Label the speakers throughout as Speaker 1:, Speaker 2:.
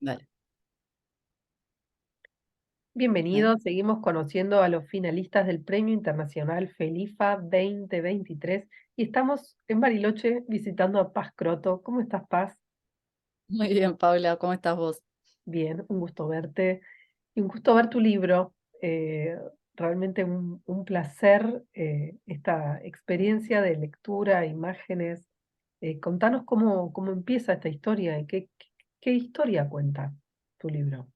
Speaker 1: Dale. Dale.
Speaker 2: Bienvenidos, seguimos conociendo a los finalistas del Premio Internacional FELIFA 2023 y estamos en Bariloche visitando a Paz Croto. ¿Cómo estás, Paz?
Speaker 1: Muy bien, Paula, ¿cómo estás vos?
Speaker 2: Bien, un gusto verte y un gusto ver tu libro. Eh, Realmente un placer esta experiencia de lectura, imágenes. Contanos cómo empieza esta historia y qué historia cuenta tu libro.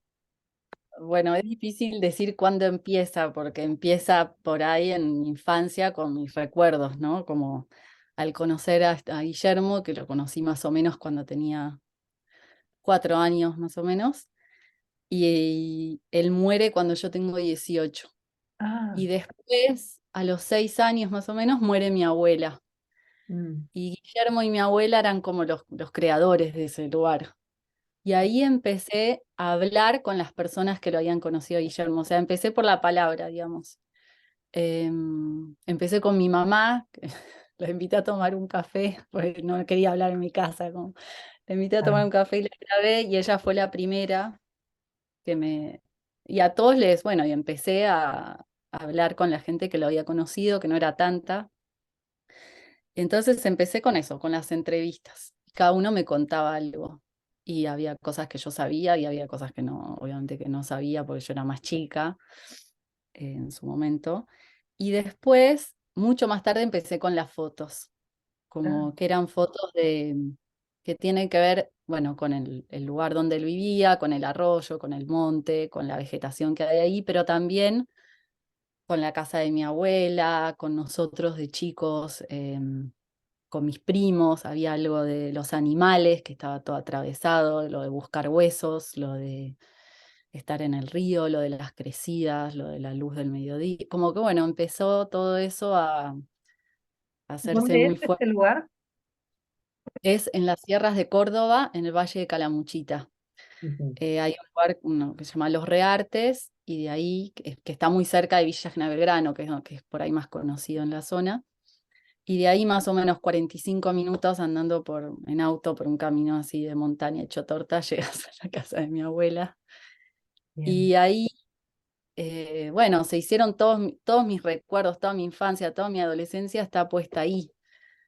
Speaker 1: Bueno, es difícil decir cuándo empieza, porque empieza por ahí en mi infancia con mis recuerdos, ¿no? Como al conocer a Guillermo, que lo conocí más o menos cuando tenía 4 años más o menos, y él muere cuando yo tengo 18.
Speaker 2: Ah,
Speaker 1: Y después, a los 6 años más o menos, muere mi abuela.
Speaker 2: mm,
Speaker 1: Y Guillermo y mi abuela eran como los creadores de ese lugar. Y ahí empecé a hablar con las personas que lo habían conocido a Guillermo. O sea, empecé por la palabra, digamos. Empecé con mi mamá, que la invité a tomar un café, porque no quería hablar en mi casa. La invité a tomar
Speaker 2: claro.
Speaker 1: un café y la grabé, y ella fue la primera que me... Y a todos bueno, y empecé a hablar con la gente que lo había conocido, que no era tanta. Entonces empecé con eso, con las entrevistas. Cada uno me contaba algo. Y había cosas que yo sabía y había cosas que no, obviamente que no sabía porque yo era más chica en su momento. Y después, mucho más tarde, empecé con las fotos,
Speaker 2: Ah,
Speaker 1: como que eran fotos que tienen que ver, bueno, con el lugar donde él vivía, con el arroyo, con el monte, con la vegetación que hay ahí, pero también con la casa de mi abuela, con nosotros de chicos, con mis primos, había algo de los animales, que estaba todo atravesado, lo de buscar huesos, lo de estar en el río, lo de las crecidas, lo de la luz del mediodía. Como que bueno, empezó todo eso a hacerse
Speaker 2: ¿dónde es
Speaker 1: muy fuerte.
Speaker 2: este lugar?
Speaker 1: Es en las sierras de Córdoba, en el Valle de Calamuchita.
Speaker 2: Ujú.
Speaker 1: Hay un lugar que se llama Los Reartes, y de ahí, que está muy cerca de Villa General Belgrano, que es por ahí más conocido en la zona. Y de ahí más o menos 45 minutos andando en auto por un camino así de montaña hecho torta, llegas a la casa de mi abuela.
Speaker 2: Bien.
Speaker 1: Y ahí, bueno, se hicieron todos mis recuerdos, toda mi infancia, toda mi adolescencia está puesta ahí.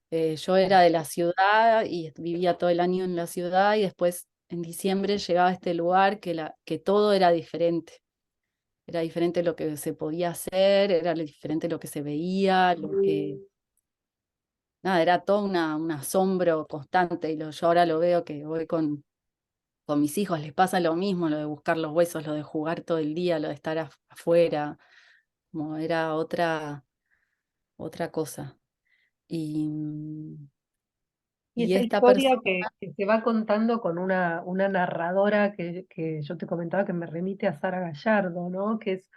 Speaker 1: Yo era de la ciudad y vivía todo el año en la ciudad, y después en diciembre llegaba a este lugar que todo era diferente. Era diferente lo que se podía hacer, era diferente lo que se veía, nada, era todo un asombro constante. Yo ahora lo veo que voy con mis hijos, les pasa lo mismo, lo de buscar los huesos, lo de jugar todo el día, lo de estar afuera, como era otra cosa. Y,
Speaker 2: Y
Speaker 1: y
Speaker 2: esta
Speaker 1: esta
Speaker 2: historia
Speaker 1: persona,
Speaker 2: que se va contando con una narradora que yo te comentaba que me remite a Sara Gallardo, ¿no? Que es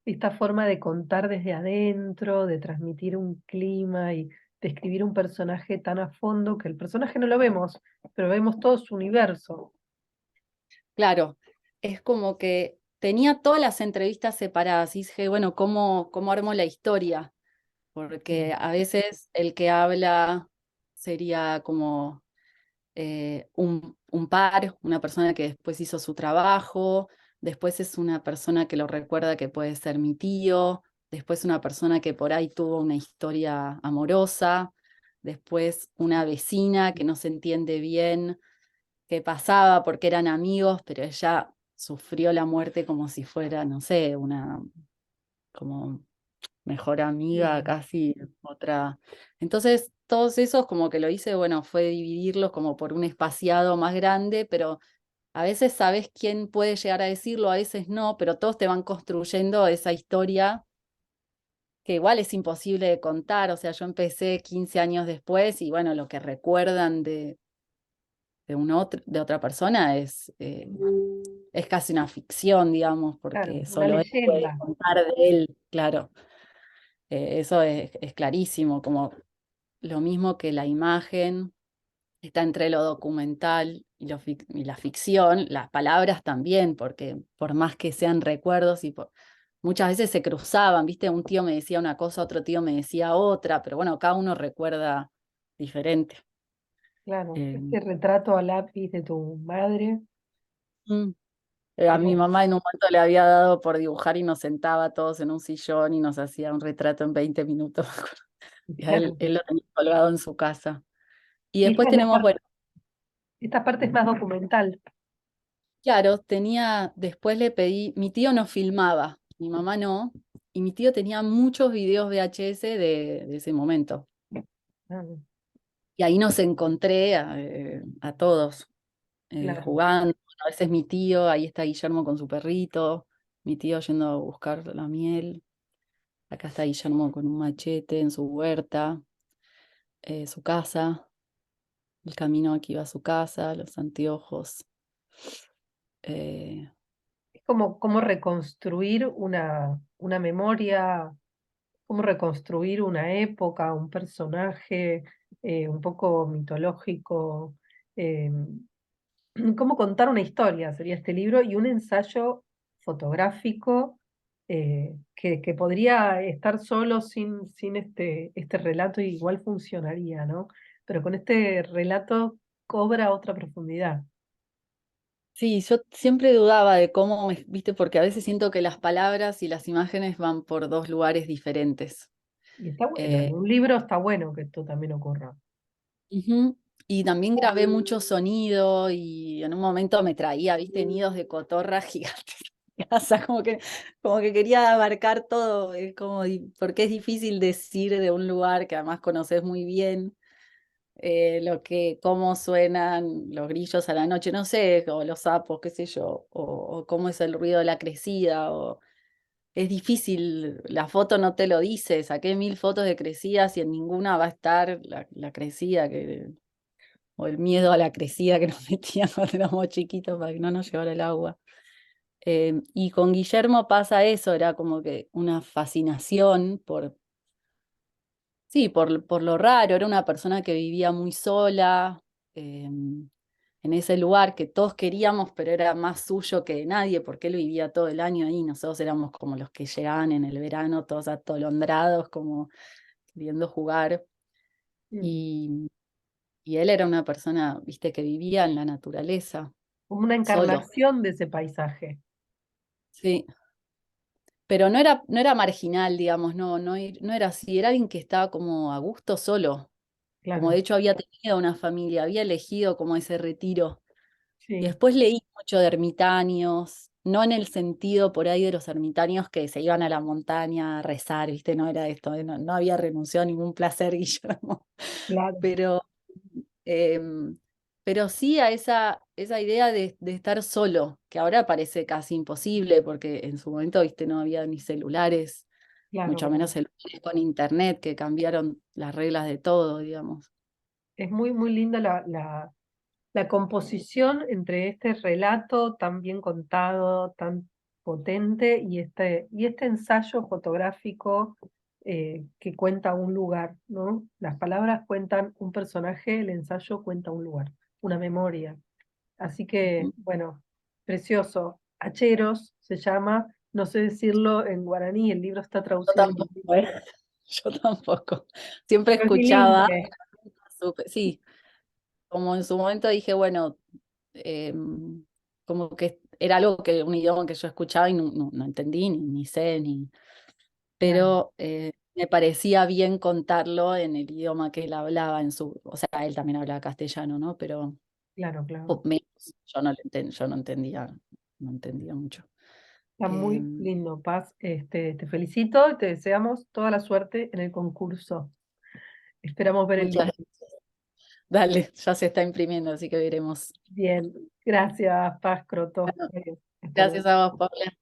Speaker 2: esta forma de contar desde adentro, de transmitir un clima y describir un personaje tan a fondo que el personaje no lo vemos, pero vemos todo su universo.
Speaker 1: claro, es como que tenía todas las entrevistas separadas, y dije, bueno, ¿cómo armo la historia?
Speaker 2: Mm.
Speaker 1: Porque a veces el que habla sería como un par, una persona que después hizo su trabajo, después es una persona que lo recuerda, que puede ser mi tío, después una persona que por ahí tuvo una historia amorosa, después una vecina que no se entiende bien qué pasaba porque eran amigos, pero ella sufrió la muerte como si fuera, no sé, una como mejor amiga,
Speaker 2: Bien.
Speaker 1: casi otra. Entonces, todos esos como que lo hice, bueno, fue dividirlos como por un espaciado más grande, pero a veces sabes quién puede llegar a decirlo, a veces no, pero todos te van construyendo esa historia que igual es imposible de contar. O sea, yo empecé 15 años después y bueno, lo que recuerdan de otra persona es casi una ficción, digamos,
Speaker 2: Claro,
Speaker 1: porque
Speaker 2: una
Speaker 1: solo él puede
Speaker 2: leyenda.
Speaker 1: contar de él, claro. Eso es clarísimo, como lo mismo que la imagen está entre lo documental y la ficción, las palabras también, porque por más que sean recuerdos muchas veces se cruzaban, ¿viste? Un tío me decía una cosa, otro tío me decía otra, pero bueno, cada uno recuerda diferente.
Speaker 2: Claro,
Speaker 1: Eh,
Speaker 2: este retrato a lápiz de tu madre.
Speaker 1: Mm. A mi
Speaker 2: Pero
Speaker 1: mamá en un momento le había dado por dibujar y nos sentaba todos en un sillón y nos hacía un retrato en 20 minutos. Y a
Speaker 2: claro,
Speaker 1: él lo tenía colgado en su casa. Y
Speaker 2: y
Speaker 1: después
Speaker 2: esta es
Speaker 1: tenemos, bueno,
Speaker 2: esta parte es más documental.
Speaker 1: claro, después le pedí, mi tío no filmaba, mi mamá no, y mi tío tenía muchos videos VHS de ese momento.
Speaker 2: Ah,
Speaker 1: Y ahí nos encontré a todos
Speaker 2: claro.
Speaker 1: jugando. A veces mi tío, ahí está Guillermo con su perrito, mi tío yendo a buscar la miel. Acá está Guillermo con un machete en su huerta, su casa, el camino aquí va a su casa, los anteojos. eh,
Speaker 2: Es como cómo reconstruir una memoria, cómo reconstruir una época, un personaje un poco mitológico, eh, cómo contar una historia sería este libro y un ensayo fotográfico que podría estar solo sin este relato y igual funcionaría, ¿no? Pero con este relato cobra otra profundidad.
Speaker 1: Sí, yo siempre dudaba de cómo, viste, porque a veces siento que las palabras y las imágenes van por dos lugares diferentes.
Speaker 2: Y está bueno, en
Speaker 1: Eh,
Speaker 2: un libro está bueno que esto también ocurra.
Speaker 1: Ujú. Y también grabé mucho sonido y en un momento me traía, viste, nidos de cotorra gigantes en casa, como que quería abarcar todo, porque es difícil decir de un lugar que además conoces muy bien, cómo suenan los grillos a la noche, no sé, o los sapos, qué sé yo, o cómo es el ruido de la crecida, es difícil, la foto no te lo dice, saqué 1000 fotos de crecidas y en ninguna va a estar la crecida o el miedo a la crecida que nos metían cuando éramos chiquitos para que no nos llevara el agua. Y con Guillermo pasa eso, era como que una fascinación sí, por lo raro, era una persona que vivía muy sola, en ese lugar que todos queríamos, pero era más suyo que de nadie, porque él vivía todo el año ahí, nosotros éramos como los que llegaban en el verano, todos atolondrados, como queriendo jugar.
Speaker 2: Mm.
Speaker 1: Y, y él era una persona, viste, que vivía en la naturaleza,
Speaker 2: Como una
Speaker 1: solo.
Speaker 2: encarnación de ese paisaje.
Speaker 1: Sí, pero no era marginal, digamos, no era así, era alguien que estaba como a gusto solo, como de
Speaker 2: Claro,
Speaker 1: hecho había tenido una familia, había elegido como ese retiro. Y
Speaker 2: sí,
Speaker 1: después leí mucho de ermitaños, no en el sentido por ahí de los ermitaños que se iban a la montaña a rezar, ¿viste? No era esto, no había renunciado a ningún placer, Guillermo,
Speaker 2: claro,
Speaker 1: pero, em, pero sí a esa idea de estar solo, que ahora parece casi imposible, porque en su momento, ¿viste? No había ni celulares,
Speaker 2: claro,
Speaker 1: mucho menos
Speaker 2: claro.
Speaker 1: celulares con internet, que cambiaron las reglas de todo, digamos.
Speaker 2: Es muy, muy linda la composición entre este relato tan bien contado, tan potente, y este ensayo fotográfico que cuenta un lugar, ¿no? Las palabras cuentan un personaje, el ensayo cuenta un lugar, una memoria. Así que,
Speaker 1: Ujú.
Speaker 2: bueno, precioso. Hacheros se llama, no sé decirlo en guaraní, el libro está
Speaker 1: Yo
Speaker 2: traducido en
Speaker 1: tampoco,
Speaker 2: inglés,
Speaker 1: ¿eh? Yo tampoco. Siempre
Speaker 2: pero es
Speaker 1: escuchaba.
Speaker 2: bilingüe,
Speaker 1: Sí, como en su momento dije, bueno, como que era algo un idioma que yo escuchaba y no entendí, ni sé,
Speaker 2: claro,
Speaker 1: pero me parecía bien contarlo en el idioma que él hablaba o sea, él también hablaba castellano, ¿no? Pero
Speaker 2: claro, claro.
Speaker 1: menos, yo no entendía mucho.
Speaker 2: Está muy
Speaker 1: Em,
Speaker 2: lindo, Paz. Te felicito y te deseamos toda la suerte en el concurso. Esperamos ver el
Speaker 1: Muchas
Speaker 2: libro.
Speaker 1: gracias. Dale, ya se está imprimiendo, así que veremos.
Speaker 2: Bien, gracias, Paz Croto. Hasta luego.
Speaker 1: Gracias a vos, Paula.